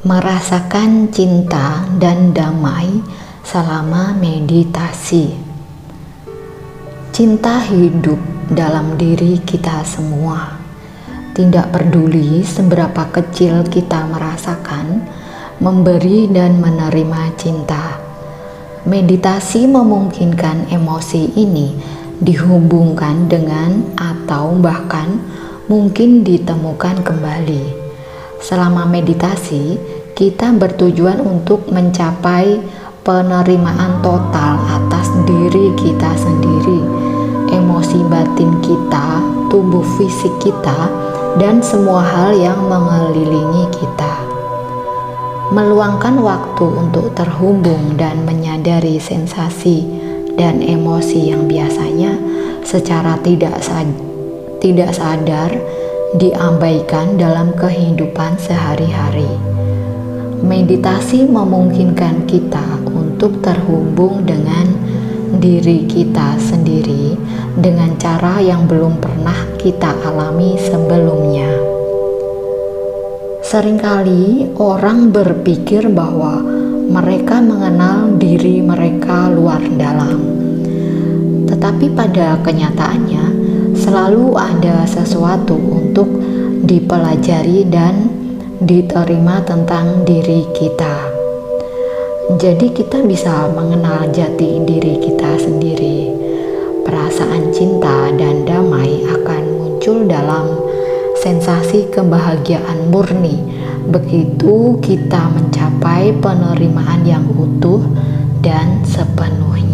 Merasakan cinta dan damai selama meditasi. Cinta hidup dalam diri kita semua. Tidak peduli seberapa kecil kita merasakan, memberi dan menerima cinta. Meditasi memungkinkan emosi ini dihubungkan dengan atau bahkan mungkin ditemukan kembali. Selama meditasi, kita bertujuan untuk mencapai penerimaan total atas diri kita sendiri, emosi batin kita, tubuh fisik kita, dan semua hal yang mengelilingi kita. Meluangkan waktu untuk terhubung dan menyadari sensasi dan emosi yang biasanya secara tidak sadar diabaikan dalam kehidupan sehari-hari. Meditasi memungkinkan kita untuk terhubung dengan diri kita sendiri dengan cara yang belum pernah kita alami sebelumnya. Seringkali orang berpikir bahwa mereka mengenal diri mereka luar dalam, tetapi pada kenyataannya selalu ada sesuatu untuk dipelajari dan diterima tentang diri kita. Jadi kita bisa mengenal jati diri kita sendiri. Perasaan cinta dan damai akan muncul dalam sensasi kebahagiaan murni begitu kita mencapai penerimaan yang utuh dan sepenuhnya.